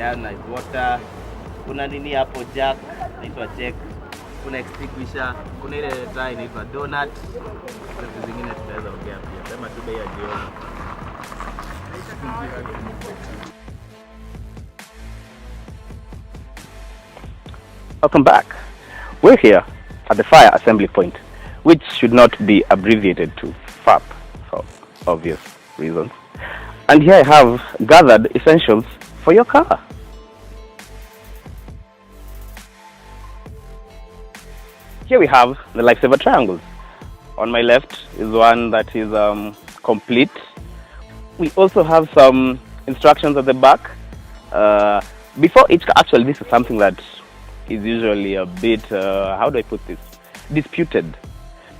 Yeah, nice water. Kuna nini hapo jack, inaitwa check. Kuna extinguisher, kuna ile taa inaitwa donut. Vitu zingine tutaweza ongea pia. Sema tu bei ya jioni. Welcome back. We're here at the fire assembly point, which should not be abbreviated to FAP for obvious reasons. And here I have gathered essentials for your car. Here we have the lifesaver triangles. On my left is one that is complete. We also have some instructions at the back. Before each, actually this is something that is usually a bit, how do I put this, disputed,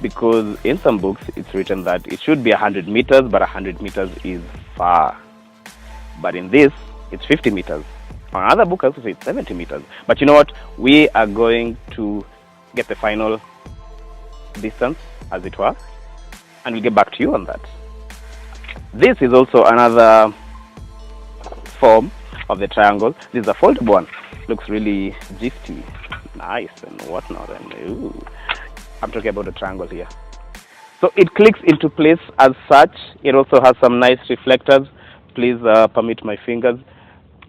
because in some books it's written that it should be 100 meters, but 100 meters is far. But in this, it's 50 meters. On other books, I also say it's 70 meters. But you know what? We are going to get the final distance, as it were, and we'll get back to you on that. This is also another form of the triangle. This is a foldable one. Looks really gifty, nice and whatnot. And ooh, I'm talking about the triangle here. So it clicks into place as such. It also has some nice reflectors. Please permit my fingers.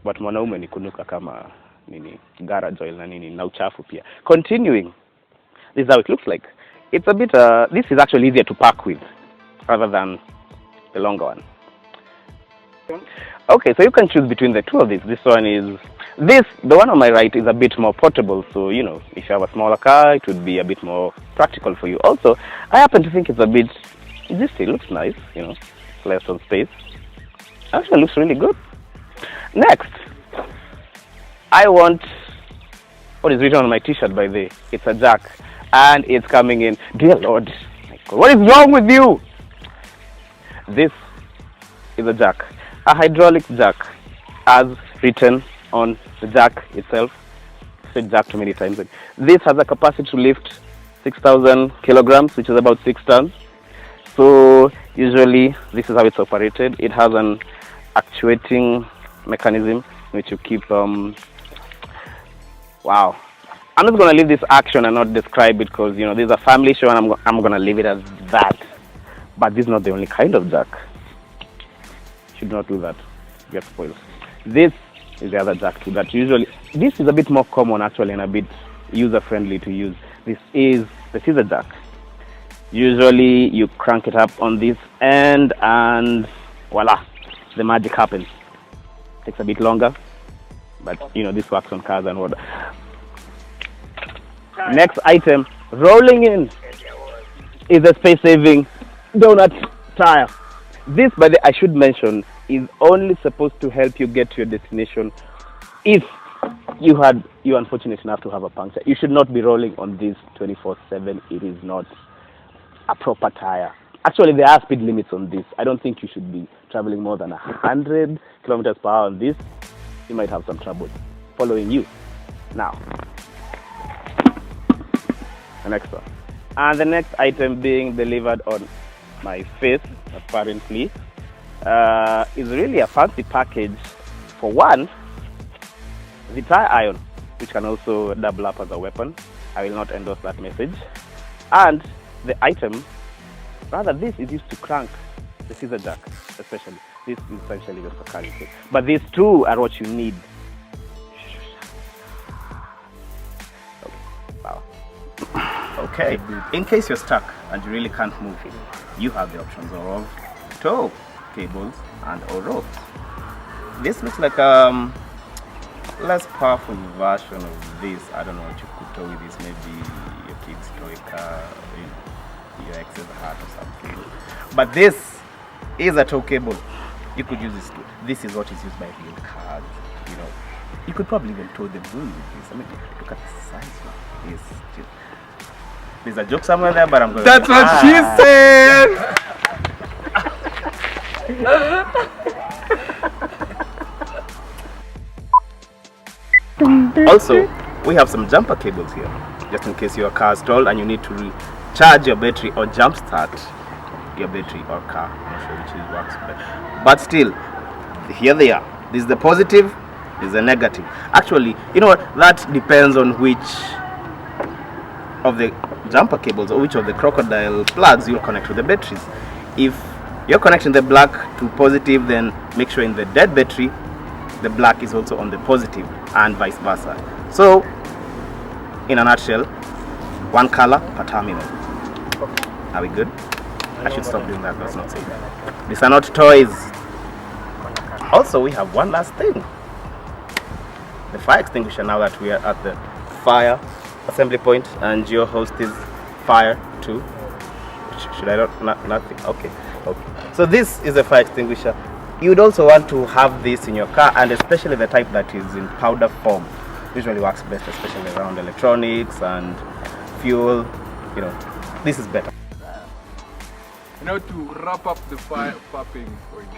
But mwanaume ni kunuka kama nini garage oil na nini na uchafu pia. Continuing, this is how it looks like. It's a bit. This is actually easier to pack with, rather than the longer one. Okay, so you can choose between the two of these. The one on my right is a bit more portable, so you know, if you have a smaller car, it would be a bit more practical for you. Also, I happen to think it's a bit, this still looks nice, you know, less on space. Actually looks really good. Next, I want what is written on my t-shirt by the way. It's a jack, and it's coming in. Dear Lord, what is wrong with you? This is a jack, a hydraulic jack, as written on the jack itself. I said jack too many times. This has a capacity to lift 6,000 kilograms, which is about 6 tons. So usually this is how it's operated. It has an actuating mechanism which you keep. Wow, I'm just gonna leave this action and not describe it because you know this is a family show and I'm gonna leave it as that. But this is not the only kind of jack. Should not do that. Get spoiled. This is the other jack too. That usually this is a bit more common actually and a bit user friendly to use. This is the scissor jack. Usually you crank it up on this end and voila, the magic happens. Takes a bit longer, but you know this works on cars and what. Next item, rolling in, is a space-saving donut tire. This, by the I should mention, is only supposed to help you get to your destination if you're unfortunate enough to have a puncture. You should not be rolling on this 24/7. It is not a proper tire. Actually, there are speed limits on this. I don't think you should be traveling more than 100 kilometers per hour on this. You might have some trouble following you. Now, the next one. And the next item being delivered on my face, apparently, is really a fancy package. For one, the tire iron, which can also double up as a weapon. I will not endorse that message. And the item, rather this is used to crank the scissor jack, especially. This is essentially just for carrying it. But these two are what you need. Okay. Wow. Okay, in case you're stuck and you really can't move, you have the options of tow cables and or ropes. This looks like a less powerful version of this. I don't know what you could tow with this. Maybe your kid's toy car, your ex's hat or something. But this is a tow cable. You could use this too. This is what is used by real cars. You know, you could probably even tow the moon with this. I mean, look at the size of this. There's a joke somewhere there, but I'm going. That's what she said. Also, we have some jumper cables here, just in case your car is stalled and you need to recharge your battery or jump start your battery or car. I'm not sure which is works, but still, here they are. This is the positive, is a negative. Actually, you know what? That depends on which of the jumper cables or which of the crocodile plugs you'll connect to the batteries. If you're connecting the black to positive, then make sure in the dead battery the black is also on the positive, and vice versa. So in a nutshell, one color per terminal. Are we good? I should stop doing that. That's not safe. These are not toys. Also, we have one last thing, the fire extinguisher. Now that we are at the fire assembly point and your host is fire too. Should I nothing? Okay. So this is a fire extinguisher. You'd also want to have this in your car, and especially the type that is in powder form. Usually works best, especially around electronics and fuel. You know, this is better. Now to wrap up the fire popping point.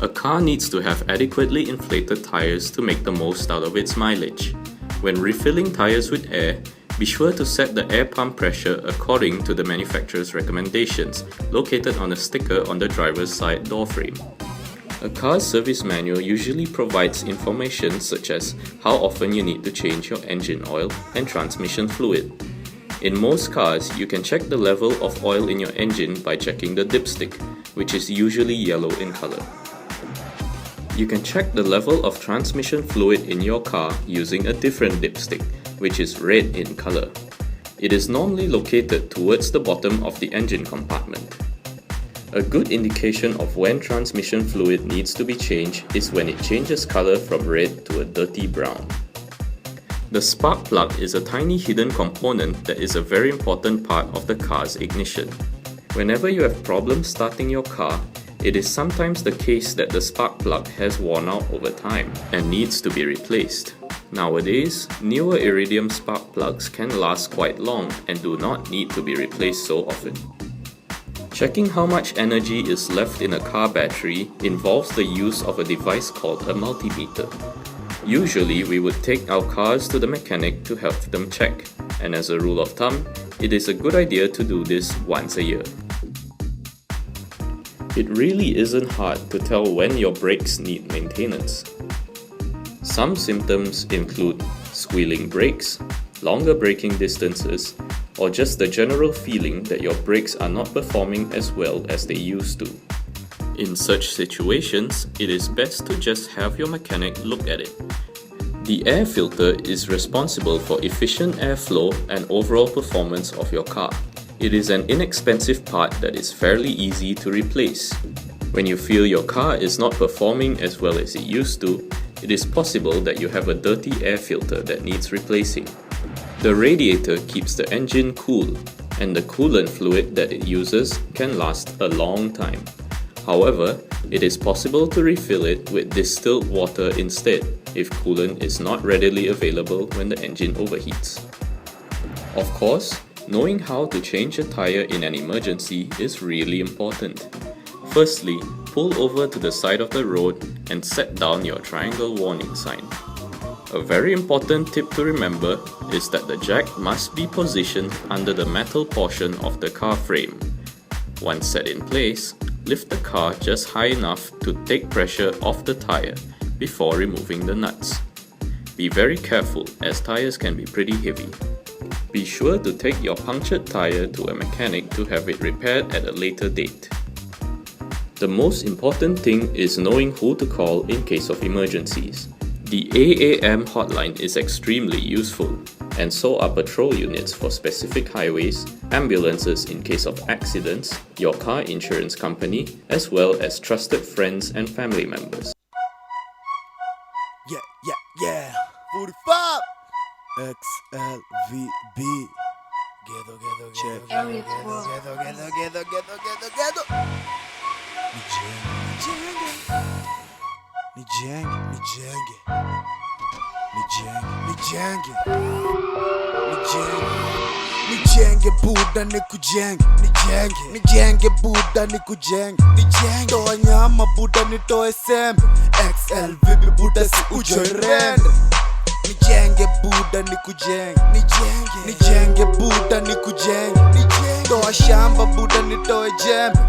A car needs to have adequately inflated tires to make the most out of its mileage. When refilling tires with air, be sure to set the air pump pressure according to the manufacturer's recommendations, located on a sticker on the driver's side door frame. A car's service manual usually provides information such as how often you need to change your engine oil and transmission fluid. In most cars, you can check the level of oil in your engine by checking the dipstick, which is usually yellow in color. You can check the level of transmission fluid in your car using a different dipstick, which is red in color. It is normally located towards the bottom of the engine compartment. A good indication of when transmission fluid needs to be changed is when it changes color from red to a dirty brown. The spark plug is a tiny hidden component that is a very important part of the car's ignition. Whenever you have problems starting your car, it is sometimes the case that the spark plug has worn out over time and needs to be replaced. Nowadays, newer iridium spark plugs can last quite long and do not need to be replaced so often. Checking how much energy is left in a car battery involves the use of a device called a multimeter. Usually, we would take our cars to the mechanic to help them check, and as a rule of thumb, it is a good idea to do this once a year. It really isn't hard to tell when your brakes need maintenance. Some symptoms include squealing brakes, longer braking distances, or just the general feeling that your brakes are not performing as well as they used to. In such situations, it is best to just have your mechanic look at it. The air filter is responsible for efficient airflow and overall performance of your car. It is an inexpensive part that is fairly easy to replace. When you feel your car is not performing as well as it used to, it is possible that you have a dirty air filter that needs replacing. The radiator keeps the engine cool, and the coolant fluid that it uses can last a long time. However, it is possible to refill it with distilled water instead if coolant is not readily available when the engine overheats. Of course, knowing how to change a tire in an emergency is really important. Firstly, pull over to the side of the road and set down your triangle warning sign. A very important tip to remember is that the jack must be positioned under the metal portion of the car frame. Once set in place, lift the car just high enough to take pressure off the tire before removing the nuts. Be very careful as tires can be pretty heavy. Be sure to take your punctured tire to a mechanic to have it repaired at a later date. The most important thing is knowing who to call in case of emergencies. The AAM hotline is extremely useful, and so are patrol units for specific highways, ambulances in case of accidents, your car insurance company, as well as trusted friends and family members. Yeah. 45 XLVB. Nijenge buda nikujenge, nijenge buda nikujenge, toa nyama buda nitoe sembe, XLVB buda si ujoirende. Nijenge buda nikujenge, nijenge buda nikujenge, toa shamba buda nitoe jembe,